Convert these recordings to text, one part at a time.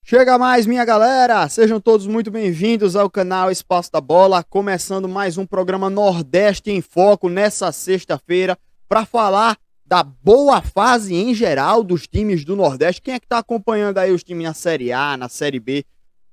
Chega mais, minha galera! Sejam todos muito bem-vindos ao canal Espaço da Bola, começando mais um programa Nordeste em Foco nessa sexta-feira para falar da boa fase em geral dos times do Nordeste. Quem é que tá acompanhando aí os times na Série A, na Série B?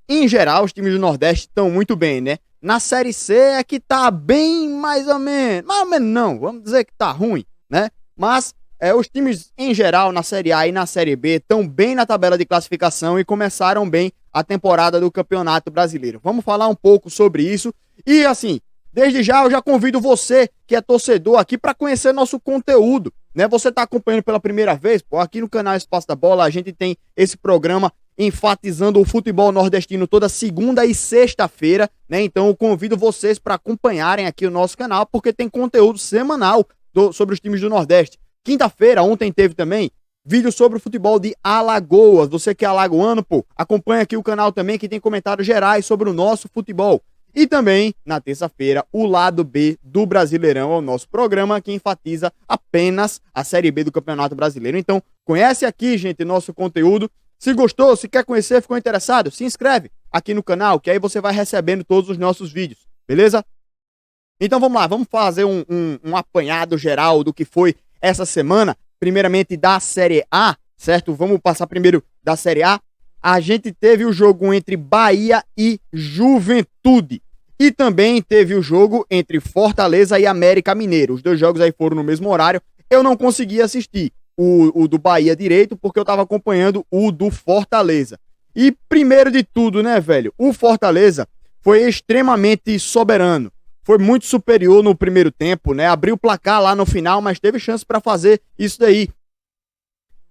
Em geral, os times do Nordeste estão muito bem, né? Na Série C é que tá bem mais ou menos não, vamos dizer que tá ruim, né? Mas os times em geral na Série A e na Série B estão bem na tabela de classificação e começaram bem a temporada do Campeonato Brasileiro. Vamos falar um pouco sobre isso e assim, desde já eu já convido você que é torcedor aqui para conhecer nosso conteúdo, né? Você está acompanhando pela primeira vez? Pô, aqui no canal Espaço da Bola a gente tem esse programa enfatizando o futebol nordestino toda segunda e sexta-feira, né? Então eu convido vocês para acompanharem aqui o nosso canal porque tem conteúdo semanal sobre os times do Nordeste. Quinta-feira, ontem teve também vídeo sobre o futebol de Alagoas. Você que é alagoano, pô, acompanha aqui o canal também que tem comentários gerais sobre o nosso futebol. E também, na terça-feira, o lado B do Brasileirão é o nosso programa que enfatiza apenas a Série B do Campeonato Brasileiro. Então, conhece aqui, gente, nosso conteúdo. Se gostou, se quer conhecer, ficou interessado, se inscreve aqui no canal, que aí você vai recebendo todos os nossos vídeos, beleza? Então vamos lá, vamos fazer um apanhado geral do que foi essa semana, primeiramente da Série A, certo? Vamos passar primeiro da Série A. A gente teve o jogo entre Bahia e Juventude. E também teve o jogo entre Fortaleza e América Mineiro. Os dois jogos aí foram no mesmo horário. Eu não consegui assistir o do Bahia direito, porque eu tava acompanhando o do Fortaleza. E primeiro de tudo, né, velho? O Fortaleza foi extremamente soberano. Foi muito superior no primeiro tempo, né? Abriu o placar lá no final, mas teve chance para fazer isso daí.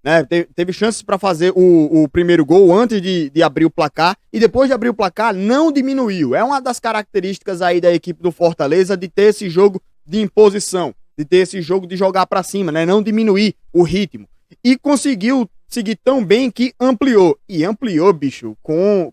Né? Teve chances para fazer o primeiro gol antes de abrir o placar. E depois de abrir o placar, não diminuiu. É uma das características aí da equipe do Fortaleza de ter esse jogo de imposição, de ter esse jogo de jogar para cima, né? Não diminuir o ritmo. E conseguiu seguir tão bem que ampliou. E ampliou, bicho, com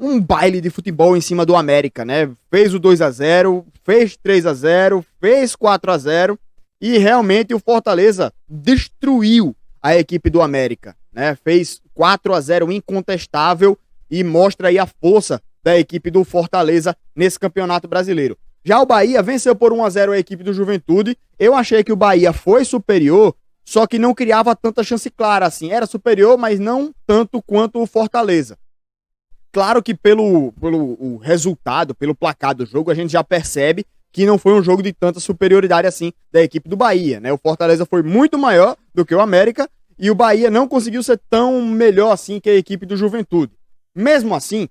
um baile de futebol em cima do América, né? Fez o 2-0, fez 3-0, fez 4-0 e realmente o Fortaleza destruiu a equipe do América, né? Fez 4-0 incontestável e mostra aí a força da equipe do Fortaleza nesse Campeonato Brasileiro. Já o Bahia venceu por 1-0 a equipe do Juventude. Eu achei que o Bahia foi superior, só que não criava tanta chance clara assim. Era superior, mas não tanto quanto o Fortaleza. Claro que pelo o resultado, pelo placar do jogo, a gente já percebe que não foi um jogo de tanta superioridade assim da equipe do Bahia, né? O Fortaleza foi muito maior do que o América e o Bahia não conseguiu ser tão melhor assim que a equipe do Juventude. Mesmo assim,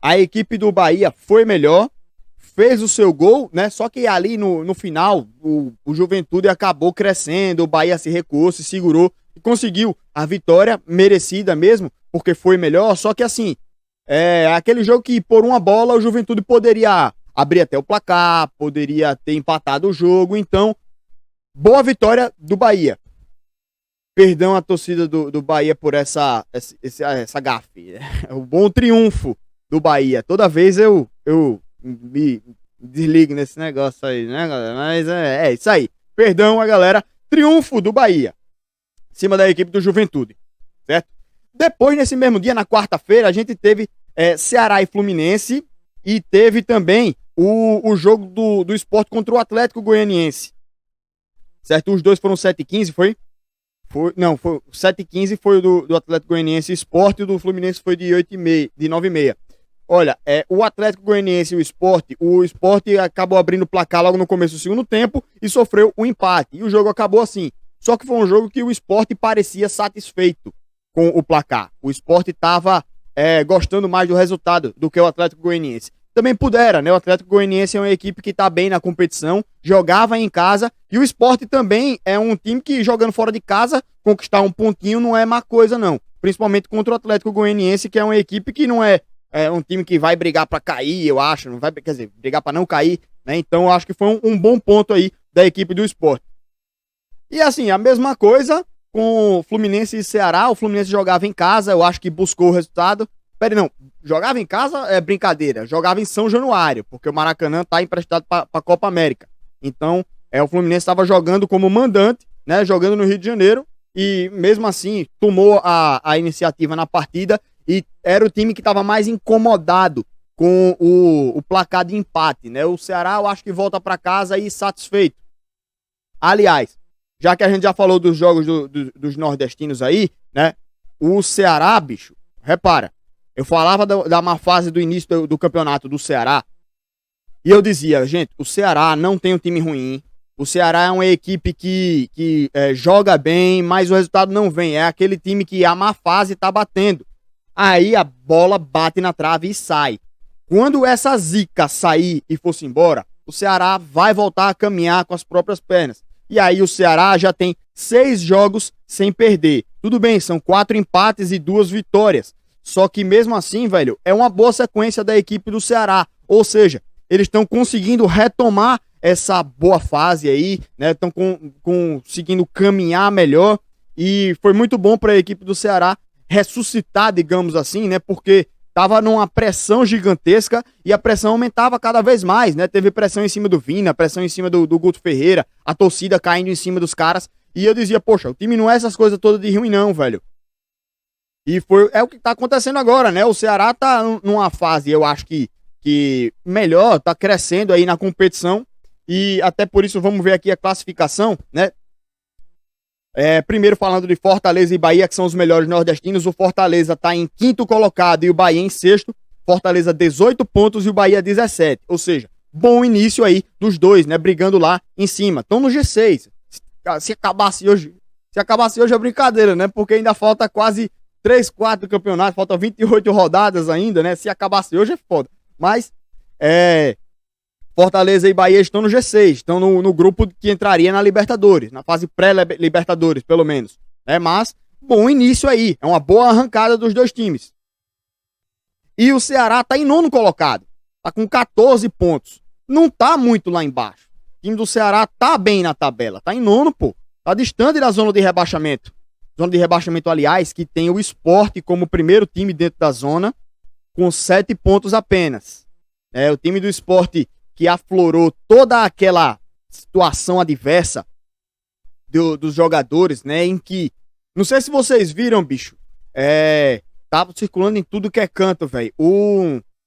a equipe do Bahia foi melhor, fez o seu gol, né? Só que ali no final, o Juventude acabou crescendo, o Bahia se recuou, se segurou e conseguiu a vitória merecida mesmo, porque foi melhor, só que assim, aquele jogo que por uma bola o Juventude poderia abrir até o placar, poderia ter empatado o jogo, então boa vitória do Bahia. Perdão a torcida do Bahia por essa gafe, é um bom triunfo do Bahia. Toda vez eu me desligo nesse negócio aí, né, galera? Mas é isso aí. Perdão a galera, triunfo do Bahia em cima da equipe do Juventude, certo? Depois, nesse mesmo dia, na quarta-feira, a gente teve Ceará e Fluminense e teve também o jogo do Sport contra o Atlético Goianiense. Certo? Os dois foram 7h15, foi? Não, foi 7h15 foi o do Atlético Goianiense e Sport, e o do Fluminense foi de 8h30, de 9h30. Olha, o Atlético Goianiense e o Sport acabou abrindo o placar logo no começo do segundo tempo e sofreu um empate. E o jogo acabou assim. Só que foi um jogo que o Sport parecia satisfeito com o placar. O Sport estava gostando mais do resultado do que o Atlético Goianiense. Também pudera, né? O Atlético Goianiense é uma equipe que está bem na competição, jogava em casa, e o Sport também é um time que, jogando fora de casa, conquistar um pontinho não é má coisa, não. Principalmente contra o Atlético Goianiense, que é uma equipe que não é um time que vai brigar para cair, eu acho, não vai, quer dizer, brigar para não cair, né? Então eu acho que foi um bom ponto aí da equipe do Sport. E assim, a mesma coisa com o Fluminense e Ceará. O Fluminense jogava em casa, eu acho que buscou o resultado. Jogava em casa é brincadeira, jogava em São Januário, porque o Maracanã tá emprestado para a Copa América. Então, o Fluminense estava jogando como mandante, né, jogando no Rio de Janeiro, e mesmo assim tomou a iniciativa na partida e era o time que estava mais incomodado com o placar de empate, né? O Ceará eu acho que volta para casa aí satisfeito. Aliás, já que a gente já falou dos jogos dos nordestinos aí, né? O Ceará, bicho, repara, eu falava da má fase do início do campeonato do Ceará e eu dizia, gente, o Ceará não tem um time ruim, o Ceará é uma equipe que joga bem, mas o resultado não vem, é aquele time que a má fase tá batendo. Aí a bola bate na trave e sai. Quando essa zica sair e fosse embora, o Ceará vai voltar a caminhar com as próprias pernas. E aí o Ceará já tem 6 jogos sem perder. Tudo bem, são 4 empates e 2 vitórias. Só que mesmo assim, velho, é uma boa sequência da equipe do Ceará. Ou seja, eles estão conseguindo retomar essa boa fase aí, né? Estão conseguindo caminhar melhor. E foi muito bom para a equipe do Ceará ressuscitar, digamos assim, né? Porque tava numa pressão gigantesca e a pressão aumentava cada vez mais, né? Teve pressão em cima do Vina, pressão em cima do Guto Ferreira, a torcida caindo em cima dos caras. E eu dizia, poxa, o time não é essas coisas todas de ruim não, velho. E é o que tá acontecendo agora, né? O Ceará tá numa fase, eu acho que melhor, tá crescendo aí na competição. E até por isso vamos ver aqui a classificação, né? Primeiro falando de Fortaleza e Bahia, que são os melhores nordestinos. O Fortaleza tá em 5º colocado e o Bahia em 6º. Fortaleza 18 pontos e o Bahia 17. Ou seja, bom início aí dos dois, né? Brigando lá em cima. Estão no G6. Se acabasse hoje é brincadeira, né? Porque ainda falta quase 3/4 do campeonato. Faltam 28 rodadas ainda, né? Se acabasse hoje é foda. Mas, Fortaleza e Bahia estão no G6, estão no grupo que entraria na Libertadores, na fase pré-Libertadores, pelo menos. Mas, bom início aí, é uma boa arrancada dos dois times. E o Ceará está em 9º colocado, está com 14 pontos. Não está muito lá embaixo. O time do Ceará tá bem na tabela, tá em 9º, pô. Tá distante da zona de rebaixamento. Zona de rebaixamento, aliás, que tem o Sport como primeiro time dentro da zona, com 7 pontos apenas. O time do Sport que aflorou toda aquela situação adversa dos jogadores, né, em que, não sei se vocês viram, bicho, tava circulando em tudo que é canto, velho,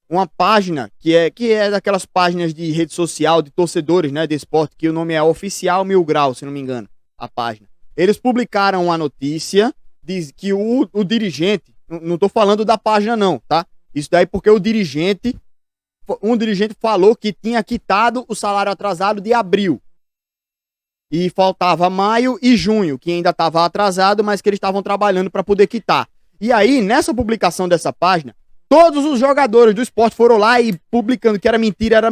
uma página que é daquelas páginas de rede social de torcedores, né, de esporte, que o nome é Oficial Mil Grau, se não me engano, a página. Eles publicaram uma notícia de que o dirigente, não tô falando da página não, tá? Isso daí porque um dirigente falou que tinha quitado o salário atrasado de abril. E faltava maio e junho, que ainda estava atrasado, mas que eles estavam trabalhando para poder quitar. E aí, nessa publicação dessa página, todos os jogadores do Sport foram lá e publicando que era mentira,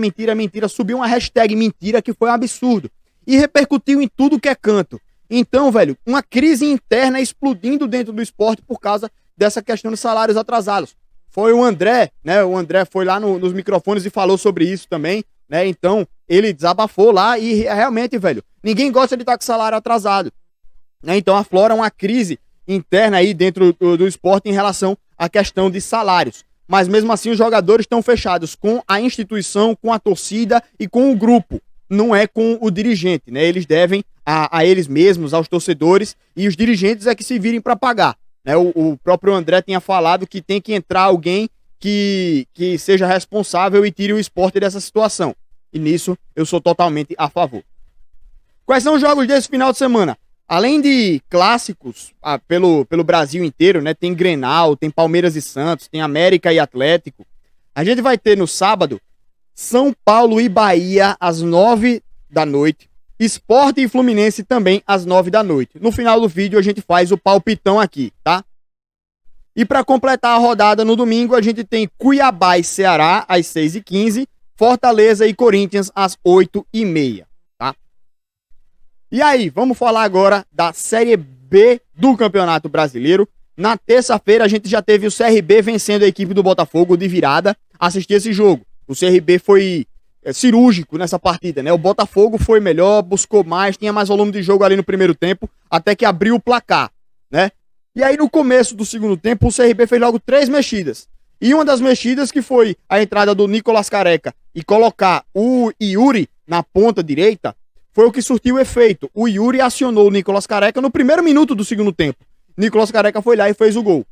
subiu uma hashtag mentira, que foi um absurdo. E repercutiu em tudo que é canto. Então, velho, uma crise interna explodindo dentro do Sport por causa dessa questão de salários atrasados. Foi o André, né? O André foi lá nos microfones e falou sobre isso também, né? Então, ele desabafou lá e realmente, velho, ninguém gosta de estar com salário atrasado, né? Então, aflora uma crise interna aí dentro do esporte em relação à questão de salários. Mas mesmo assim, os jogadores estão fechados com a instituição, com a torcida e com o grupo. Não é com o dirigente, né? Eles devem a eles mesmos, aos torcedores, e os dirigentes é que se virem para pagar. O próprio André tinha falado que tem que entrar alguém que seja responsável e tire o esporte dessa situação. E nisso eu sou totalmente a favor. Quais são os jogos desse final de semana? Além de clássicos pelo Brasil inteiro, né? Tem Grenal, tem Palmeiras e Santos, tem América e Atlético. A gente vai ter no sábado São Paulo e Bahia às 9 da noite. Sport e Fluminense também às 9 da noite. No final do vídeo a gente faz o palpitão aqui, tá? E para completar a rodada no domingo, a gente tem Cuiabá e Ceará às 6h15, Fortaleza e Corinthians às 8h30, tá? E aí, vamos falar agora da Série B do Campeonato Brasileiro. Na terça-feira a gente já teve o CRB vencendo a equipe do Botafogo de virada. Assisti esse jogo. O CRB foi cirúrgico nessa partida, né? O Botafogo foi melhor, buscou mais, tinha mais volume de jogo ali no primeiro tempo, até que abriu o placar, né? E aí no começo do segundo tempo, o CRB fez logo 3 mexidas. E uma das mexidas que foi a entrada do Nicolas Careca e colocar o Yuri na ponta direita, foi o que surtiu efeito. O Yuri acionou o Nicolas Careca no primeiro minuto do segundo tempo. Nicolas Careca foi lá e fez o gol.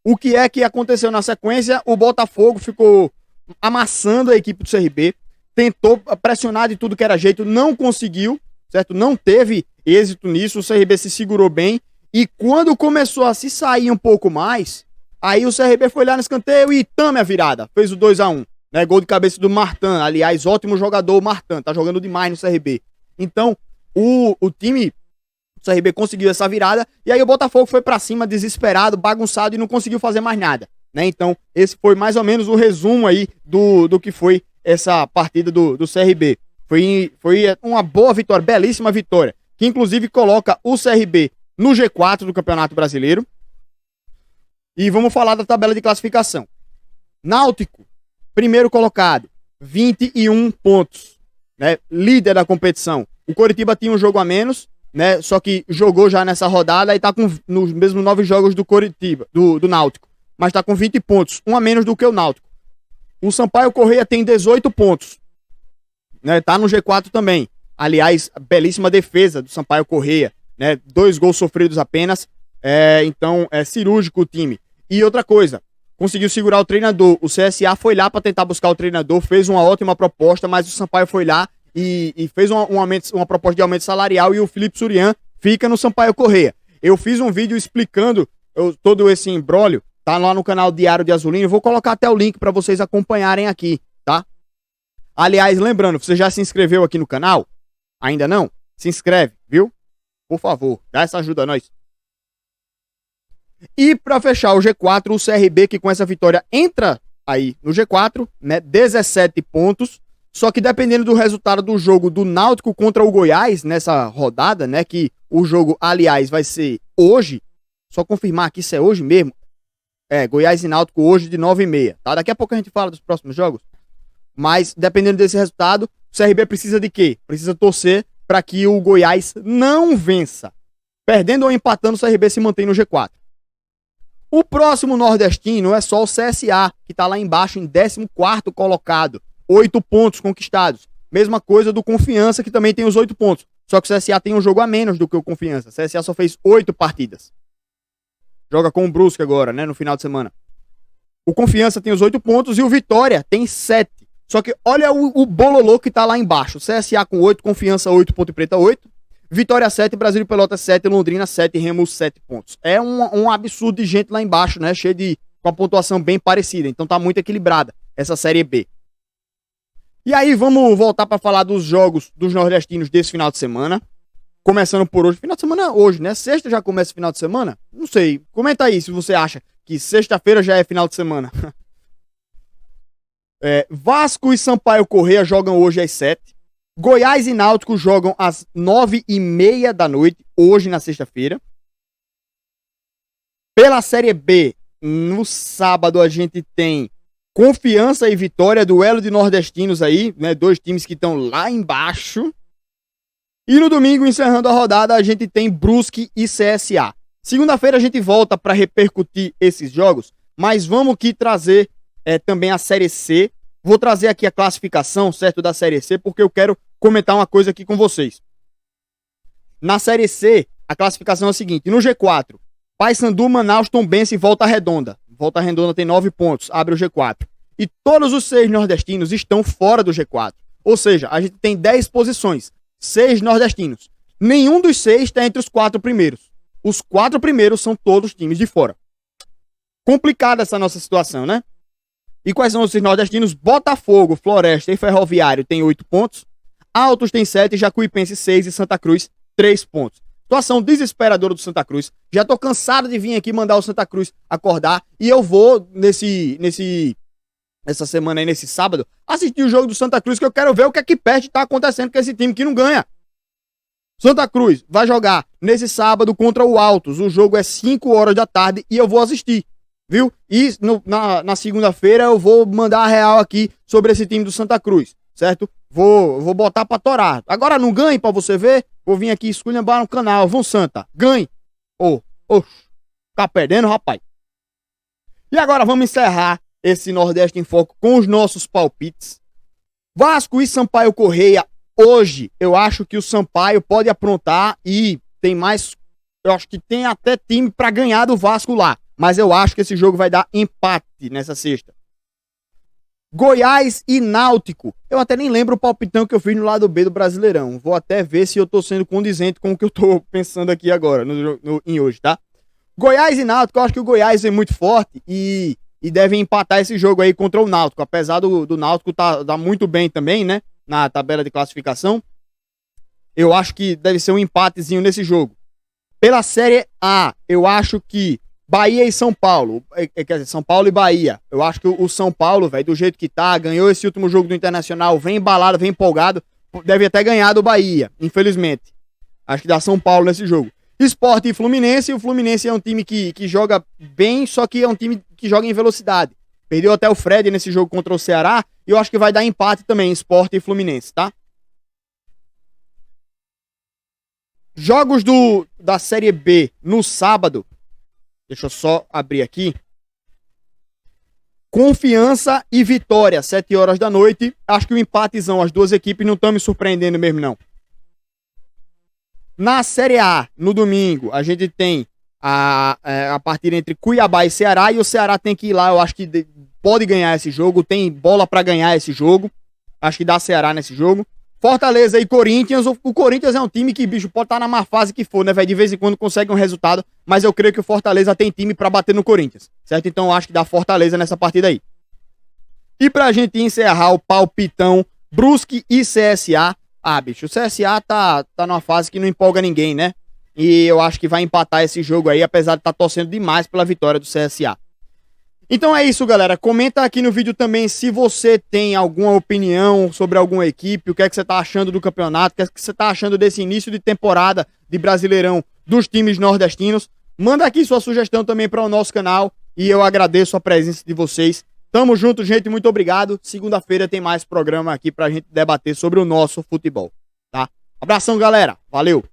O que é que aconteceu na sequência? O Botafogo ficou amassando a equipe do CRB, tentou pressionar de tudo que era jeito, não conseguiu, certo? Não teve êxito nisso, o CRB se segurou bem, e quando começou a se sair um pouco mais, aí o CRB foi lá no escanteio e tame a virada, fez o 2-1, né? Gol de cabeça do Martin, aliás, ótimo jogador o Martin, tá jogando demais no CRB. Então, o time, o CRB conseguiu essa virada, e aí o Botafogo foi pra cima, desesperado, bagunçado, e não conseguiu fazer mais nada, né? Então, esse foi mais ou menos o resumo aí do que foi essa partida do CRB. Foi uma boa vitória, belíssima vitória, que inclusive coloca o CRB no G4 do Campeonato Brasileiro. E vamos falar da tabela de classificação. Náutico, primeiro colocado, 21 pontos, né? Líder da competição. O Coritiba tinha um jogo a menos, né? Só que jogou já nessa rodada e tá com nos mesmos 9 jogos do Coritiba, do Náutico, mas tá com 20 pontos, um a menos do que o Náutico. O Sampaio Corrêa tem 18 pontos, né? Tá no G4 também. Aliás, belíssima defesa do Sampaio Corrêa, né? 2 gols sofridos apenas. Então é cirúrgico o time. E outra coisa, conseguiu segurar o treinador. O CSA foi lá para tentar buscar o treinador, fez uma ótima proposta, mas o Sampaio foi lá e fez uma proposta de aumento salarial, e o Felipe Surian fica no Sampaio Corrêa. Eu fiz um vídeo explicando todo esse imbróglio, tá lá no canal Diário de Azulinho. Eu vou colocar até o link para vocês acompanharem aqui, tá? Aliás, lembrando, você já se inscreveu aqui no canal? Ainda não? Se inscreve, viu? Por favor, dá essa ajuda a nós. E para fechar o G4, o CRB, que com essa vitória entra aí no G4, né? 17 pontos. Só que dependendo do resultado do jogo do Náutico contra o Goiás nessa rodada, né? Que o jogo, aliás, vai ser hoje. Só confirmar aqui se é hoje mesmo. Goiás e Náutico hoje de 9h30, tá? Daqui a pouco a gente fala dos próximos jogos. Mas, dependendo desse resultado, o CRB precisa de quê? Precisa torcer para que o Goiás não vença. Perdendo ou empatando, o CRB se mantém no G4. O próximo nordestino é só o CSA, que tá lá embaixo em 14º colocado. 8 pontos conquistados. Mesma coisa do Confiança, que também tem os 8 pontos. Só que o CSA tem um jogo a menos do que o Confiança. O CSA só fez 8 partidas. Joga com o Brusque agora, né, no final de semana. O Confiança tem os 8 pontos e o Vitória tem 7. Só que olha o bololô que tá lá embaixo. CSA com 8, Confiança 8, Ponte Preta 8. Vitória 7, Brasil de Pelotas 7, Londrina 7, Remo 7 pontos. É um absurdo de gente lá embaixo, né? Com a pontuação bem parecida. Então tá muito equilibrada essa Série B. E aí vamos voltar para falar dos jogos dos nordestinos desse final de semana. Começando por hoje. Final de semana hoje, né? Sexta já começa o final de semana? Não sei. Comenta aí se você acha que sexta-feira já é final de semana. Vasco e Sampaio Corrêa jogam hoje às 7. Goiás e Náutico jogam às 9h30 da noite, hoje na sexta-feira. Pela Série B, no sábado a gente tem Confiança e Vitória, duelo de nordestinos aí, né? 2 times que estão lá embaixo. E no domingo, encerrando a rodada, a gente tem Brusque e CSA. Segunda-feira a gente volta para repercutir esses jogos, mas vamos aqui trazer também a Série C. Vou trazer aqui a classificação, certo, da Série C, porque eu quero comentar uma coisa aqui com vocês. Na Série C, a classificação é a seguinte. No G4, Paysandu, Manaus, Tombense e Volta Redonda. Volta Redonda tem 9 pontos, abre o G4. E todos os 6 nordestinos estão fora do G4. Ou seja, a gente tem 10 posições, 6 nordestinos. Nenhum dos 6 está entre os 4 primeiros. Os 4 primeiros são todos times de fora. Complicada essa nossa situação, né? E quais são esses nordestinos? Botafogo, Floresta e Ferroviário tem 8 pontos. Altos tem 7, Jacuipense 6 e Santa Cruz 3 pontos. Situação desesperadora do Santa Cruz. Já tô cansado de vir aqui mandar o Santa Cruz acordar. E eu vou, essa semana aí, nesse sábado, assistir o jogo do Santa Cruz, que eu quero ver o que é que perde tá acontecendo com esse time que não ganha. Santa Cruz vai jogar nesse sábado contra o Altos. O jogo é 5 horas da tarde e eu vou assistir. Viu? E na segunda-feira eu vou mandar a real aqui sobre esse time do Santa Cruz, certo? Vou botar pra torar. Agora não ganhe pra você ver. Vou vir aqui esculhambar no canal. Vão Santa, ganhe. Tá perdendo, rapaz. E agora vamos encerrar esse Nordeste em Foco com os nossos palpites. Vasco e Sampaio Corrêa Hoje, eu acho que o Sampaio pode aprontar e tem mais... Eu acho que tem até time para ganhar do Vasco lá. Mas eu acho que esse jogo vai dar empate nessa sexta. Goiás e Náutico. Eu até nem lembro o palpitão que eu fiz no lado B do Brasileirão. Vou até ver se eu tô sendo condizente com o que eu tô pensando aqui agora, em hoje, tá? Goiás e Náutico, eu acho que o Goiás é muito forte e deve empatar esse jogo aí contra o Náutico. Apesar do Náutico tá muito bem também, né? Na tabela de classificação. Eu acho que deve ser um empatezinho nesse jogo. Pela Série A, eu acho que Bahia e São Paulo, quer dizer, São Paulo e Bahia. Eu acho que o São Paulo, velho, do jeito que tá, ganhou esse último jogo do Internacional, vem embalado, vem empolgado, deve até ganhar do Bahia, infelizmente. Acho que dá São Paulo nesse jogo. Sport e Fluminense, o Fluminense é um time que joga bem, só que é um time que joga em velocidade. Perdeu até o Fred nesse jogo contra o Ceará, e eu acho que vai dar empate também, Sport e Fluminense, tá? Jogos da Série B no sábado. Deixa eu só abrir aqui. Confiança e Vitória, 7 horas da noite. Acho que o empatezão, as duas equipes não estão me surpreendendo mesmo, não. Na Série A, no domingo, a gente tem a partida entre Cuiabá e Ceará. E o Ceará tem que ir lá, eu acho que pode ganhar esse jogo. Tem bola para ganhar esse jogo. Acho que dá Ceará nesse jogo. Fortaleza e Corinthians. O Corinthians é um time que, bicho, pode estar na má fase que for, né, velho? De vez em quando consegue um resultado, mas eu creio que o Fortaleza tem time pra bater no Corinthians, certo? Então eu acho que dá Fortaleza nessa partida aí. E pra gente encerrar o palpitão, Brusque e CSA. Ah, bicho, o CSA tá numa fase que não empolga ninguém, né? E eu acho que vai empatar esse jogo aí, apesar de estar torcendo demais pela vitória do CSA. Então é isso, galera. Comenta aqui no vídeo também se você tem alguma opinião sobre alguma equipe, o que é que você tá achando do campeonato, o que é que você tá achando desse início de temporada de Brasileirão dos times nordestinos. Manda aqui sua sugestão também para o nosso canal e eu agradeço a presença de vocês. Tamo junto, gente. Muito obrigado. Segunda-feira tem mais programa aqui pra gente debater sobre o nosso futebol, tá? Abração, galera. Valeu!